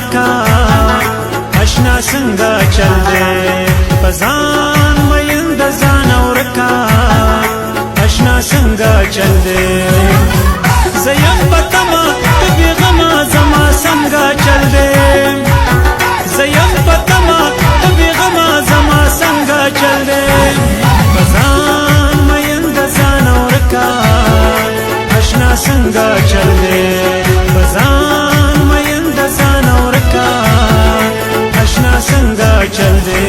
ورکا اشنا څنګه چل دے پزان مین د ځان ورکا اشنا څنګه چل دے زیم پتما تبي غما زما څنګه چل دے زیم پتما تبي غما زما څنګه چل دے پزان مین د ځان ورکا اشنا څنګه چل دے پزان مین د ځان ورکا اشنا څنګه چل دے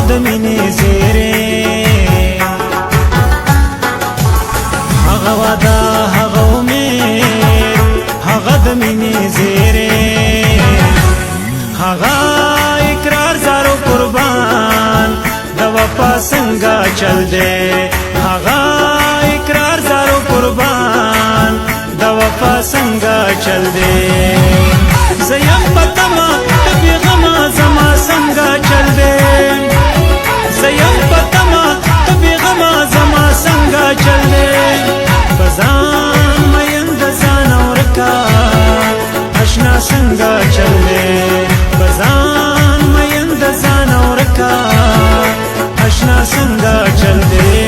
د مینې زیری هغه وعده هغه امید هغه د مینې زیری هغه اقرار زارو قربان د وفا څنګه چل دے هغه اقرار زارو قربان د وفا څنګه چل دے زیم پتما تبي غما زما څنګه چل دے زیم پتما تبي غما زما څنګه چل دے پزان مین د ځان ورکا اشنا څنګه چل دے پزان مین د ځان ورکا اشنا څنګه چل دے